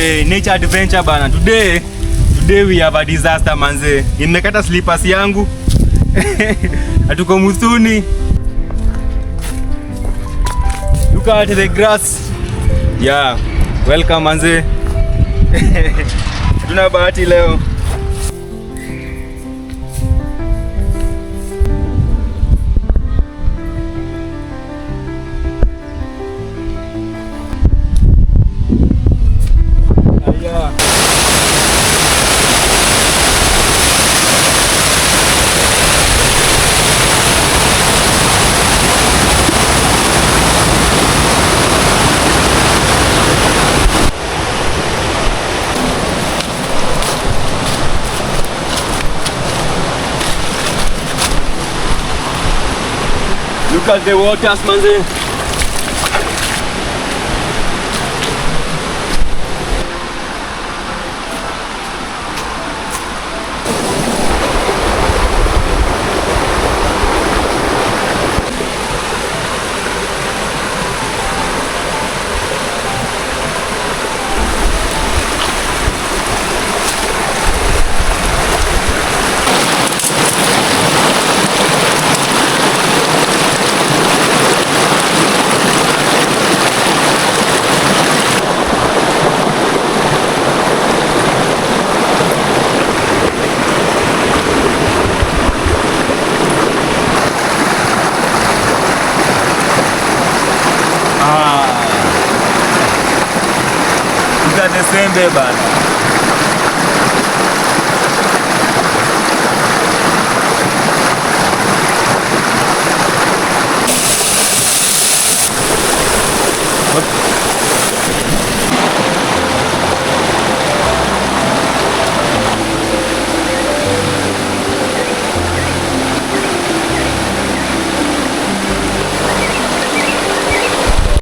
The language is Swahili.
nature adventure bana. Today we have a disaster manze. Nimekata slippers yangu. Atuko msituni. Look at the grass. Yeah, welcome manze. Tuna bahati leo. Look at the waters, manze. Sembe bana.